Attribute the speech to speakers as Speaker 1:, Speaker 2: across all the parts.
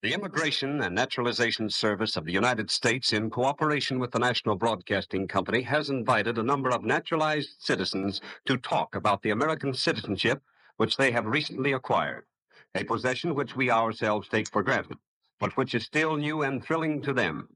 Speaker 1: The Immigration and Naturalization Service of the United States, in cooperation with the National Broadcasting Company, has invited a number of naturalized citizens to talk about the American citizenship which they have recently acquired, a possession which we ourselves take for granted, but which is still new and thrilling to them.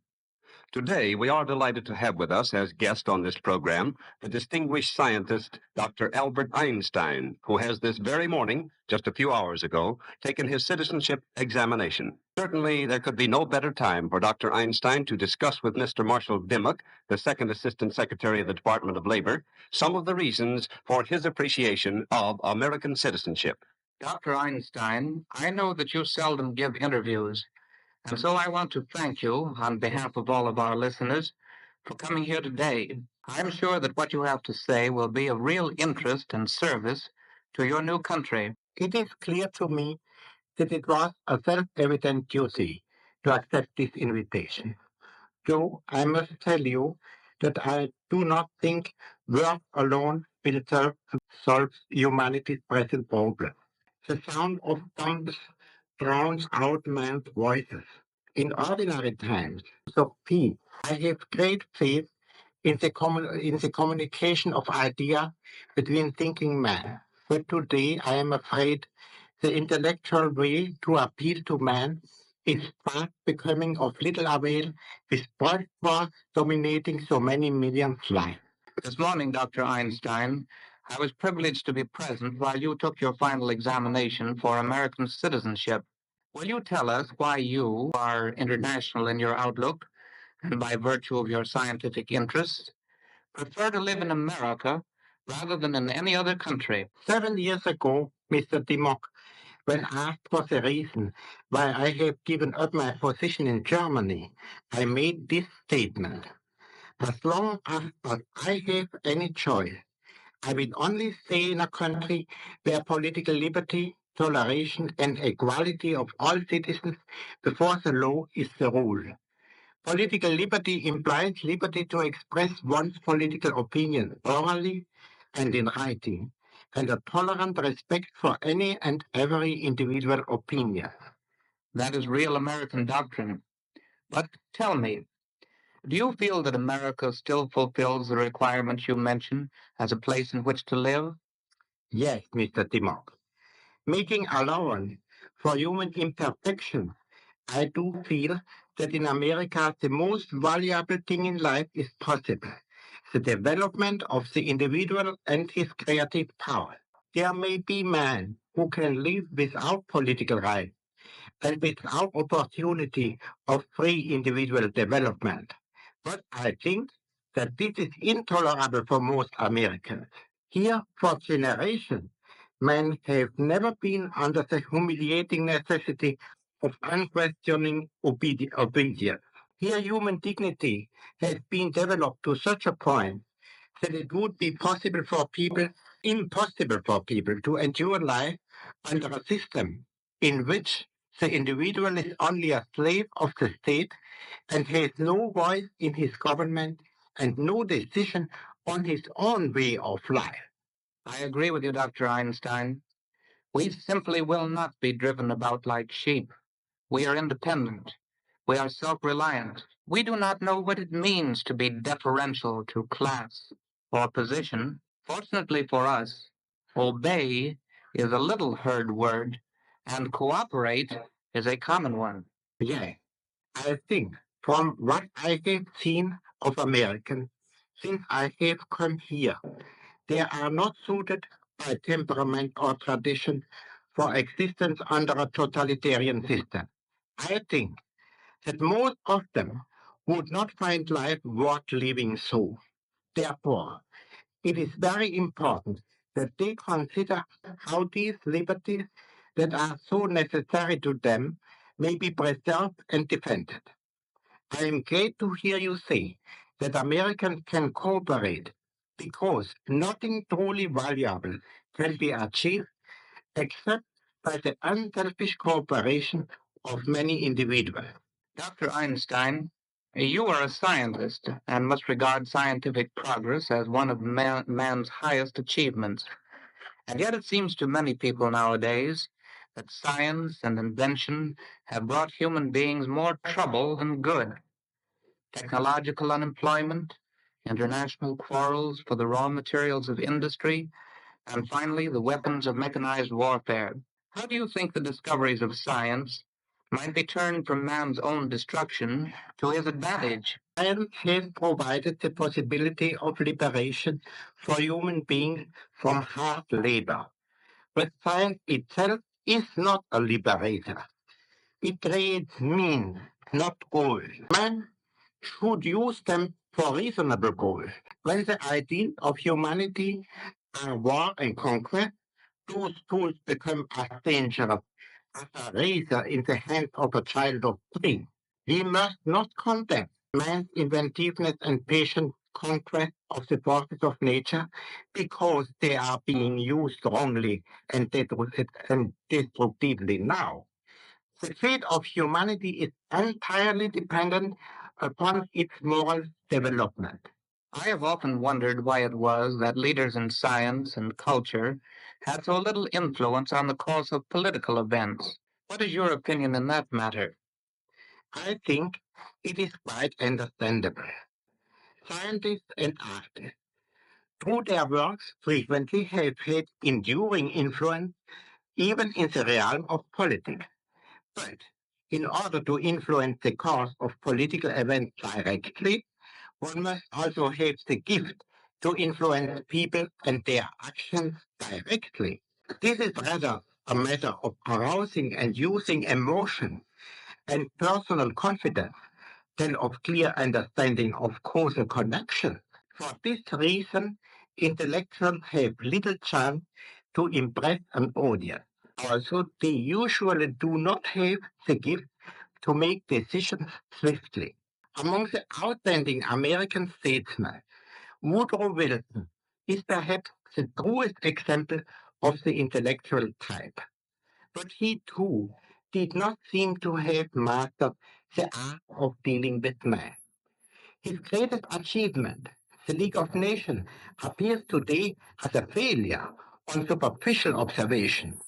Speaker 1: Today, we are delighted to have with us as guest on this program the distinguished scientist, Dr. Albert Einstein, who has this very morning, just a few hours ago, taken his citizenship examination. Certainly, there could be no better time for Dr. Einstein to discuss with Mr. Marshall Dimmock, the Second Assistant Secretary of the Department of Labor, some of the reasons for his appreciation of American citizenship.
Speaker 2: Dr. Einstein, I know that you seldom give interviews, and so I want to thank you on behalf of all of our listeners for coming here today. I'm sure that what you have to say will be of real interest and service to your new country.
Speaker 3: It is clear to me that it was a self-evident duty to accept this invitation. Though I must tell you that I do not think work alone will solve humanity's present problem. The sound of guns drowns out man's voices. In ordinary times of peace, I have great faith in the communication of ideas between thinking men. But today I am afraid the intellectual way to appeal to man is fast becoming of little avail with world wars dominating so many millions lives.
Speaker 2: This morning, Dr. Einstein, I was privileged to be present while you took your final examination for American citizenship. Will you tell us why you are international in your outlook and by virtue of your scientific interests prefer to live in America rather than in any other country?
Speaker 3: 7 years ago, Mr. Dimmock, when asked for the reason why I have given up my position in Germany, I made this statement. As long as I have any choice, I will only stay in a country where political liberty, toleration, and equality of all citizens before the law is the rule. Political liberty implies liberty to express one's political opinion orally and in writing, and a tolerant respect for any and every individual opinion.
Speaker 2: That is real American doctrine. But tell me, do you feel that America still fulfills the requirements you mentioned as a place in which to live?
Speaker 3: Yes, Mr. Dimmock. Making allowance for human imperfection, I do feel that in America the most valuable thing in life is possible, the development of the individual and his creative power. There may be men who can live without political rights and without opportunity of free individual development. But I think that this is intolerable for most Americans. Here, for generations, men have never been under the humiliating necessity of unquestioning obedience. Here, human dignity has been developed to such a point that it would be impossible for people to endure life under a system in which the individual is only a slave of the state and has no voice in his government and no decision on his own way of life.
Speaker 2: I agree with you, Dr. Einstein. We simply will not be driven about like sheep. We are independent. We are self-reliant. We do not know what it means to be deferential to class or position. Fortunately for us, obey is a little heard word, and cooperate is a common one.
Speaker 3: Yeah, I think from what I have seen of Americans since I have come here, they are not suited by temperament or tradition for existence under a totalitarian system. I think that most of them would not find life worth living so. Therefore, it is very important that they consider how these liberties that are so necessary to them may be preserved and defended. I am glad to hear you say that Americans can cooperate because nothing truly valuable can be achieved except by the unselfish cooperation of many individuals.
Speaker 2: Dr. Einstein, you are a scientist and must regard scientific progress as one of man's highest achievements. And yet it seems to many people nowadays that science and invention have brought human beings more trouble than good. Technological unemployment, international quarrels for the raw materials of industry, and finally the weapons of mechanized warfare. How do you think the discoveries of science might be turned from man's own destruction to his advantage?
Speaker 3: Science has provided the possibility of liberation for human beings from hard labor. But science itself is not a liberator. It creates means, not goals. Man should use them for reasonable goals. When the ideals of humanity are war and conquest, those tools become as dangerous as a razor in the hand of a child of 3. We must not condemn man's inventiveness and patient conquest of the forces of nature because they are being used wrongly and destructively now. The fate of humanity is entirely dependent upon its moral development.
Speaker 2: I have often wondered why it was that leaders in science and culture had so little influence on the course of political events. What is your opinion in that matter?
Speaker 3: I think it is quite understandable. Scientists and artists, through their works, frequently have had enduring influence even in the realm of politics. But in order to influence the course of political events directly, one must also have the gift to influence people and their actions directly. This is rather a matter of arousing and using emotion and personal confidence than of clear understanding of causal connection. For this reason, intellectuals have little chance to impress an audience. Also, they usually do not have the gift to make decisions swiftly. Among the outstanding American statesmen, Woodrow Wilson is perhaps the truest example of the intellectual type. But he too did not seem to have mastered the art of dealing with man. His greatest achievement, the League of Nations, appears today as a failure on superficial observation.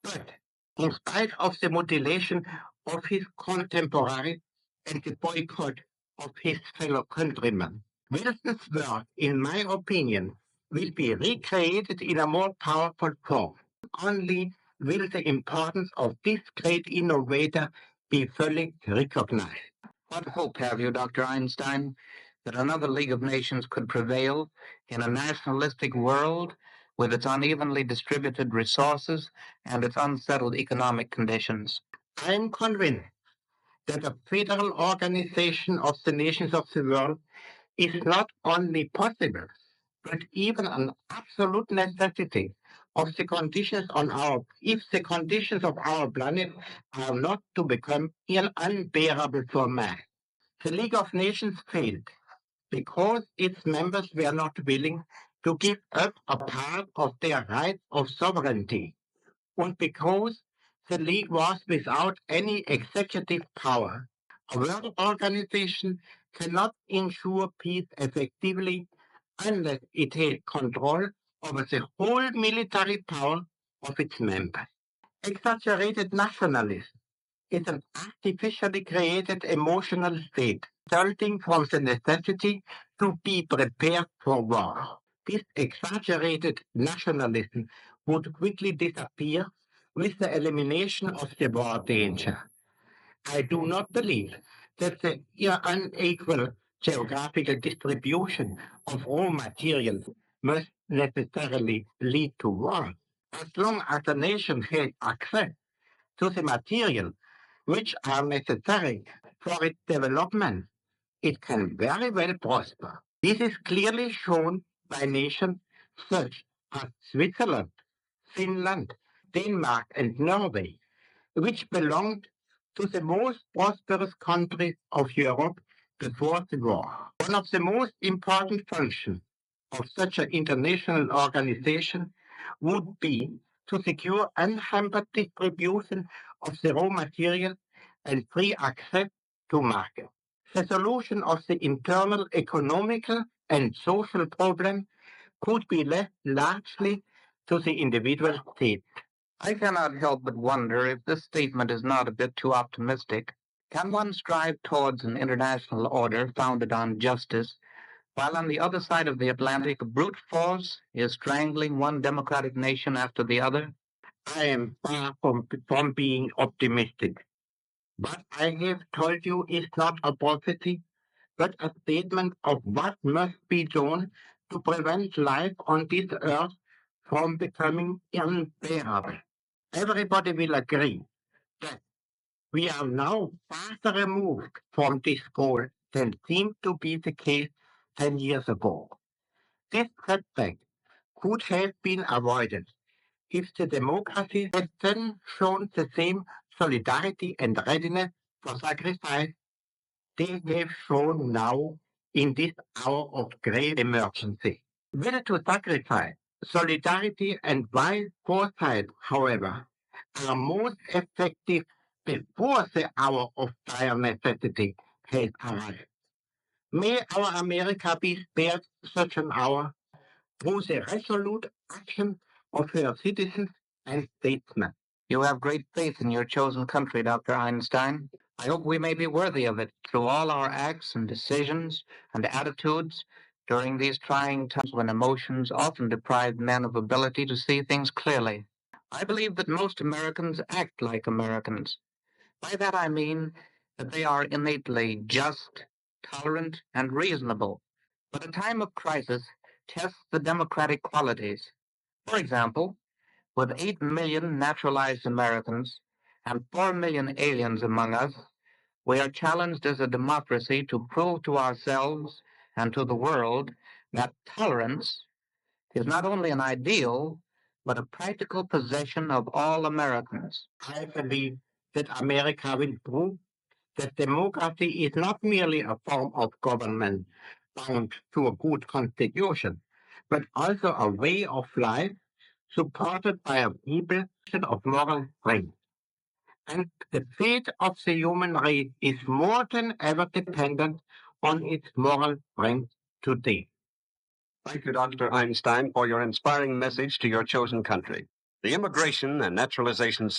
Speaker 3: But in spite of the mutilation of his contemporaries and the boycott of his fellow countrymen, Wilson's work, in my opinion, will be recreated in a more powerful form. Only will the importance of this great innovator be fully recognized.
Speaker 2: What hope have you, Dr. Einstein, that another League of Nations could prevail in a nationalistic world with its unevenly distributed resources and its unsettled economic conditions?
Speaker 3: I am convinced that a federal organization of the nations of the world is not only possible, but even an absolute necessity of the conditions on our if the conditions of our planet are not to become unbearable for man. The League of Nations failed because its members were not willing to give up a part of their right of sovereignty, and because the League was without any executive power. A world organization cannot ensure peace effectively unless it has control over the whole military power of its members. Exaggerated nationalism is an artificially created emotional state resulting from the necessity to be prepared for war. This exaggerated nationalism would quickly disappear with the elimination of the war danger. I do not believe that the unequal geographical distribution of raw materials must necessarily lead to war. As long as a nation has access to the material which are necessary for its development, it can very well prosper. This is clearly shown by nations such as Switzerland, Finland, Denmark, and Norway, which belonged to the most prosperous countries of Europe before the war. One of the most important functions of such an international organization would be to secure unhampered distribution of the raw material and free access to markets. The solution of the internal economical and social problem could be left largely to the individual state.
Speaker 2: I cannot help but wonder if this statement is not a bit too optimistic. Can one strive towards an international order founded on justice, while on the other side of the Atlantic, brute force is strangling one democratic nation after the other?
Speaker 3: I am far from being optimistic. What I have told you is not a prophecy, but a statement of what must be done to prevent life on this earth from becoming unbearable. Everybody will agree that we are now farther removed from this goal than seemed to be the case 10 years ago. This setback could have been avoided if the democracy had then shown the same solidarity and readiness for sacrifice they have shown now in this hour of grave emergency. Will to sacrifice, solidarity, and wise foresight, however, are most effective before the hour of dire necessity has arrived. May our America be spared such an hour through the resolute action of her citizens and statesmen.
Speaker 2: You have great faith in your chosen country, Dr. Einstein. I hope we may be worthy of it through all our acts and decisions and attitudes during these trying times when emotions often deprive men of ability to see things clearly. I believe that most Americans act like Americans. By that I mean that they are innately just, tolerant, and reasonable. But a time of crisis tests the democratic qualities. For example, with 8 million naturalized Americans and 4 million aliens among us, we are challenged as a democracy to prove to ourselves and to the world that tolerance is not only an ideal, but a practical possession of all Americans.
Speaker 3: I believe that America will prove that democracy is not merely a form of government bound to a good constitution, but also a way of life supported by a people of moral strength. And the fate of the human race is more than ever dependent on its moral strength today.
Speaker 1: Thank you, Dr. Einstein, for your inspiring message to your chosen country. The Immigration and Naturalization